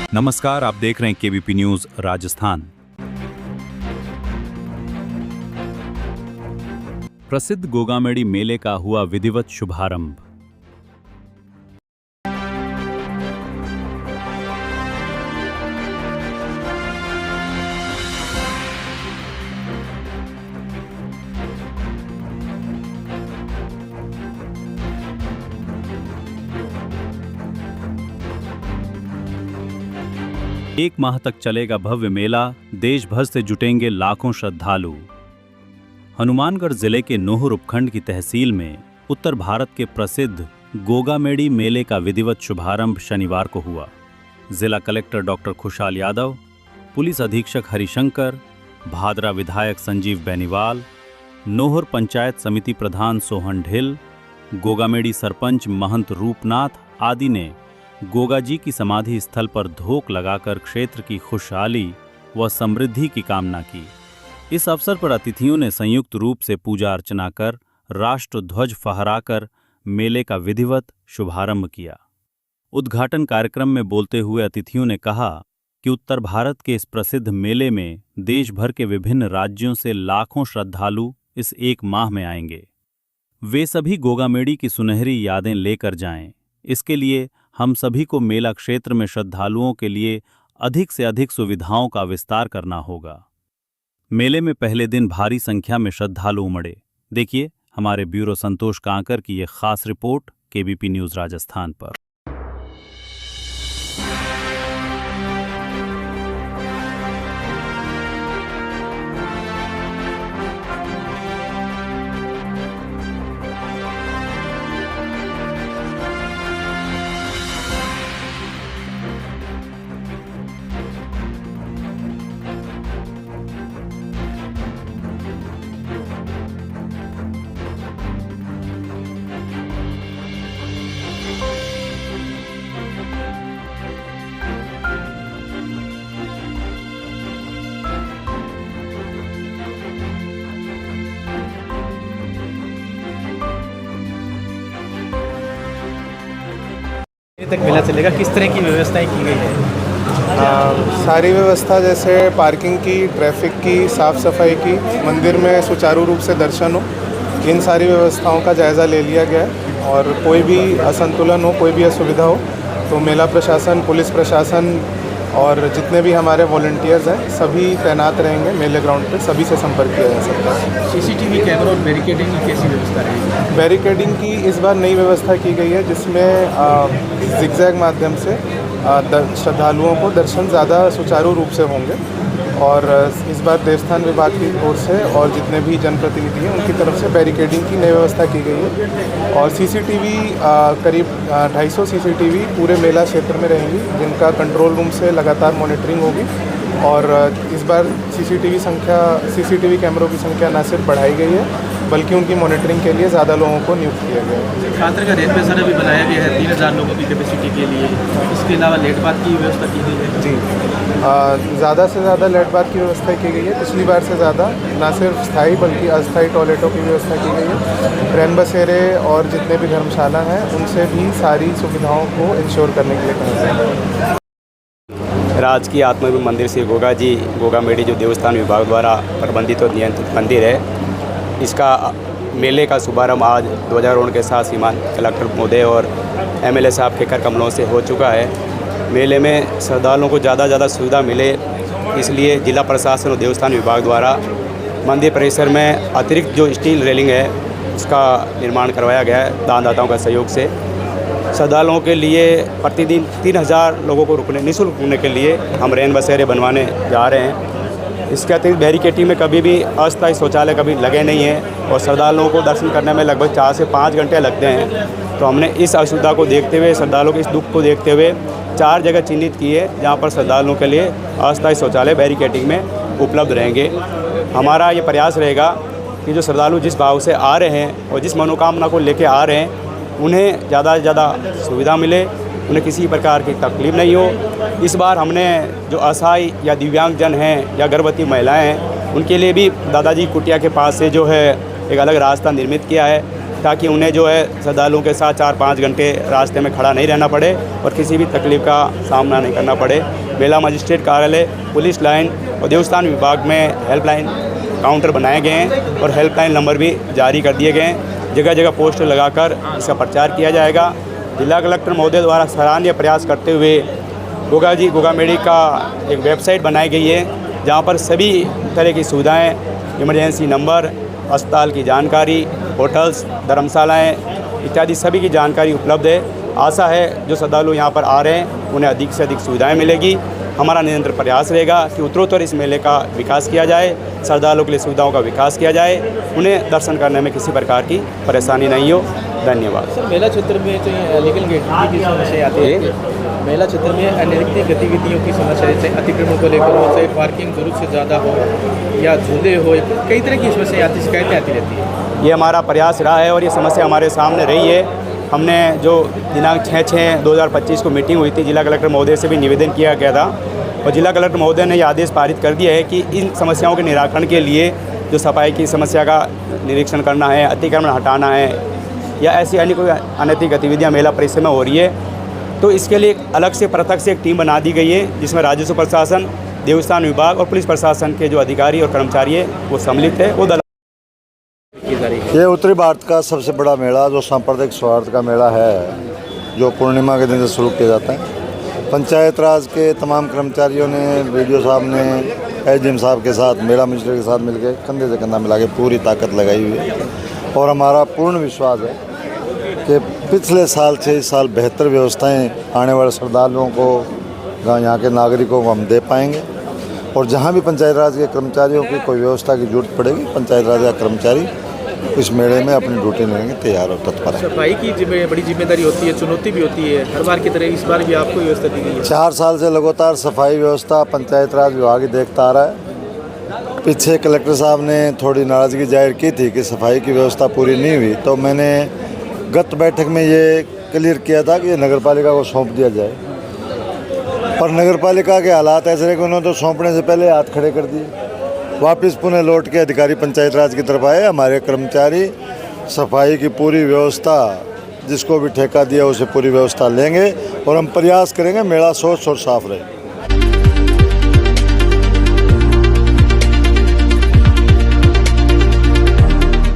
नमस्कार, आप देख रहे हैं केबीपी न्यूज राजस्थान। प्रसिद्ध गोगामेड़ी मेले का हुआ विधिवत शुभारंभ। एक माह तक चलेगा भव्य मेला, देश भर से जुटेंगे लाखों श्रद्धालु। हनुमानगढ़ जिले के नोहर उपखंड की तहसील में उत्तर भारत के प्रसिद्ध गोगामेड़ी मेले का विधिवत शुभारंभ शनिवार को हुआ। जिला कलेक्टर डॉक्टर खुशहाल यादव, पुलिस अधीक्षक हरिशंकर, भादरा विधायक संजीव बेनीवाल, नोहर पंचायत समिति प्रधान सोहन ढिल, गोगामेड़ी सरपंच महंत रूपनाथ आदि ने गोगाजी की समाधि स्थल पर धोक लगाकर क्षेत्र की खुशहाली व समृद्धि की कामना की। इस अवसर पर अतिथियों ने संयुक्त रूप से पूजा अर्चना कर राष्ट्र ध्वज फहराकर मेले का विधिवत शुभारंभ किया। उद्घाटन कार्यक्रम में बोलते हुए अतिथियों ने कहा कि उत्तर भारत के इस प्रसिद्ध मेले में देश भर के विभिन्न राज्यों से लाखों श्रद्धालु इस एक माह में आएंगे। वे सभी गोगामेड़ी की सुनहरी यादें लेकर जाएं। इसके लिए हम सभी को मेला क्षेत्र में श्रद्धालुओं के लिए अधिक से अधिक सुविधाओं का विस्तार करना होगा। मेले में पहले दिन भारी संख्या में श्रद्धालु उमड़े। देखिए हमारे ब्यूरो संतोष कांकर की ये खास रिपोर्ट केबीपी न्यूज राजस्थान पर। तक मेला चलेगा, किस तरह की व्यवस्थाएं की गई है? सारी व्यवस्था जैसे पार्किंग की, ट्रैफिक की, साफ़ सफाई की, मंदिर में सुचारू रूप से दर्शन हो, इन सारी व्यवस्थाओं का जायज़ा ले लिया गया है। और कोई भी असंतुलन हो, कोई भी असुविधा हो तो मेला प्रशासन, पुलिस प्रशासन और जितने भी हमारे वॉलंटियर्स हैं सभी तैनात रहेंगे मेले ग्राउंड पे, सभी से संपर्क किया जा सकता है। सीसीटीवी कैमरा और बैरिकेडिंग की कैसी व्यवस्था रहेगी? बैरिकेडिंग की इस बार नई व्यवस्था की गई है जिसमें जिगजैग माध्यम से श्रद्धालुओं को दर्शन ज़्यादा सुचारू रूप से होंगे। और इस बार देवस्थान विभाग की ओर से और जितने भी जनप्रतिनिधि हैं उनकी तरफ से बैरिकेडिंग की नई व्यवस्था की गई है। और सीसीटीवी करीब 250 सीसीटीवी पूरे मेला क्षेत्र में रहेंगी, जिनका कंट्रोल रूम से लगातार मॉनिटरिंग होगी। और इस बार सीसीटीवी कैमरों की संख्या न सिर्फ बढ़ाई गई है बल्कि उनकी मॉनिटरिंग के लिए ज़्यादा लोगों को नियुक्त किया गया है। खातर का रेट बेसर भी बनाया गया है 3000 लोगों की कैपेसिटी के लिए। इसके अलावा लेट बात की व्यवस्था की गई है? जी, ज़्यादा से ज़्यादा लेट बात की व्यवस्था की गई है। पिछली बार से ज़्यादा न सिर्फ स्थायी बल्कि अस्थायी टॉयलेटों की व्यवस्था की गई है। रैन बसेरे और जितने भी धर्मशाला हैं उनसे भी सारी सुविधाओं को इंश्योर करने के लिए कहा गया है। राजकीय आत्माभिमान मंदिर श्री गोगाजी गोगामेड़ी जो देवस्थान विभाग द्वारा प्रबंधित और नियंत्रित मंदिर है, इसका मेले का शुभारंभ आज ध्वजारोहण के साथ श्रीमान कलेक्टर महोदय और एमएलए साहब के कर कमलों से हो चुका है। मेले में श्रद्धालुओं को ज़्यादा सुविधा मिले, इसलिए जिला प्रशासन और देवस्थान विभाग द्वारा मंदिर परिसर में अतिरिक्त जो स्टील रेलिंग है उसका निर्माण करवाया गया है दानदाताओं का सहयोग से। श्रद्धालुओं के लिए प्रतिदिन 3000 लोगों को निःशुल्क रुकने के लिए हम रैन बसेरे बनवाने जा रहे हैं। इसके अतिरिक्त बैरिकेडिंग में कभी भी अस्थायी शौचालय कभी लगे नहीं हैं और श्रद्धालुओं को दर्शन करने में लगभग 4 से 5 घंटे लगते हैं। तो हमने इस असुविधा को देखते हुए, श्रद्धालुओं के इस दुख को देखते हुए 4 जगह चिन्हित की है जहाँ पर श्रद्धालुओं के लिए अस्थायी शौचालय बैरिकेडिंग में उपलब्ध रहेंगे। हमारा ये प्रयास रहेगा कि जो श्रद्धालु जिस भाव से आ रहे हैं और जिस मनोकामना को लेके आ रहे हैं उन्हें ज़्यादा से ज़्यादा सुविधा मिले, उन्हें किसी प्रकार की तकलीफ नहीं हो। इस बार हमने जो असहाय या दिव्यांगजन हैं या गर्भवती महिलाएं हैं उनके लिए भी दादाजी कुटिया के पास से जो है एक अलग रास्ता निर्मित किया है। ताकि उन्हें जो है श्रद्धालुओं के साथ 4-5 घंटे रास्ते में खड़ा नहीं रहना पड़े और किसी भी तकलीफ़ का सामना नहीं करना पड़े। मेला मजिस्ट्रेट कार्यालय, पुलिस लाइन और देवस्थान विभाग में हेल्पलाइन काउंटर बनाए गए हैं और हेल्पलाइन नंबर भी जारी कर दिए गए हैं। जगह जगह पोस्टर लगाकर इसका प्रचार किया जाएगा। जिला कलेक्टर महोदय द्वारा सराहनीय प्रयास करते हुए गोगा मेडी का एक वेबसाइट बनाई गई है, जहाँ पर सभी तरह की सुविधाएँ, इमरजेंसी नंबर, अस्पताल की जानकारी, होटल्स, धर्मशालाएँ इत्यादि सभी की जानकारी उपलब्ध है। आशा है जो श्रद्धालु यहाँ पर आ रहे हैं उन्हें अधिक से अधिक सुविधाएं मिलेगी। हमारा निरंतर प्रयास रहेगा कि उत्तरोत्तर इस मेले का विकास किया जाए, श्रद्धालुओं के लिए सुविधाओं का विकास किया जाए, उन्हें दर्शन करने में किसी प्रकार की परेशानी नहीं हो। धन्यवाद। सर, मेला क्षेत्र में जो अनलीगल गतिविधि की समस्या आती है, मेला क्षेत्र में अनैतिक गतिविधियों की समस्या, जैसे अतिक्रमण को लेकर हो, चाहे पार्किंग जरूरत से ज़्यादा हो या झूले हो, कई तरह की समस्या आती, शिकायतें आती रहती है। ये हमारा प्रयास रहा है और ये समस्या हमारे सामने रही है। हमने जो दिनांक 6/6/2025 को मीटिंग हुई थी, जिला कलेक्टर महोदय से भी निवेदन किया गया था और जिला कलेक्टर महोदय ने ये आदेश पारित कर दिया है कि इन समस्याओं के निराकरण के लिए जो सफाई की समस्या का निरीक्षण करना है, अतिक्रमण हटाना है या ऐसी अन्य कोई अनैतिक गतिविधियाँ मेला परिसर में हो रही है, तो इसके लिए अलग से पृथक से एक टीम बना दी गई है, जिसमें राजस्व प्रशासन, देवस्थान विभाग और पुलिस प्रशासन के जो अधिकारी और कर्मचारी है वो सम्मिलित है। वो दल ये उत्तरी भारत का सबसे बड़ा मेला जो सांप्रदायिक सौहार्द का मेला है, जो पूर्णिमा के दिन से शुरू किया जाता है। पंचायत राज के तमाम कर्मचारियों ने, वीडियो साहब ने, एसडीएम साहब के साथ, मेला मजिस्ट्रेट के साथ मिलकर कंधे से कंधा मिला के पूरी ताकत लगाई हुई है और हमारा पूर्ण विश्वास है कि पिछले साल से इस साल बेहतर व्यवस्थाएं आने वाले श्रद्धालुओं को, यहाँ के नागरिकों को हम दे पाएंगे। और जहाँ भी पंचायत राज के कर्मचारियों की कोई व्यवस्था की जरूरत पड़ेगी, पंचायत राज का कर्मचारी इस मेले में अपनी ड्यूटी लेने तैयार और तत्पर है। सफाई की बड़ी जिम्मेदारी होती है, चुनौती भी होती है, हर बार की तरह इस बार भी आपको व्यवस्था दी गई है। 4 साल से लगातार सफाई व्यवस्था पंचायत राज विभाग ही देखता आ रहा है। पीछे कलेक्टर साहब ने थोड़ी नाराज़गी जाहिर की थी कि सफाई की व्यवस्था पूरी नहीं हुई, तो मैंने गत बैठक में ये क्लियर किया था कि नगर पालिका को सौंप दिया जाए, पर नगर पालिका के हालात ऐसे रहे कि उन्होंने तो सौंपने से पहले हाथ खड़े कर दिए। वापस पुनः लौट के अधिकारी पंचायत राज की तरफ आए। हमारे कर्मचारी सफाई की पूरी व्यवस्था, जिसको भी ठेका दिया उसे पूरी व्यवस्था लेंगे और हम प्रयास करेंगे मेला स्वच्छ और साफ रहे।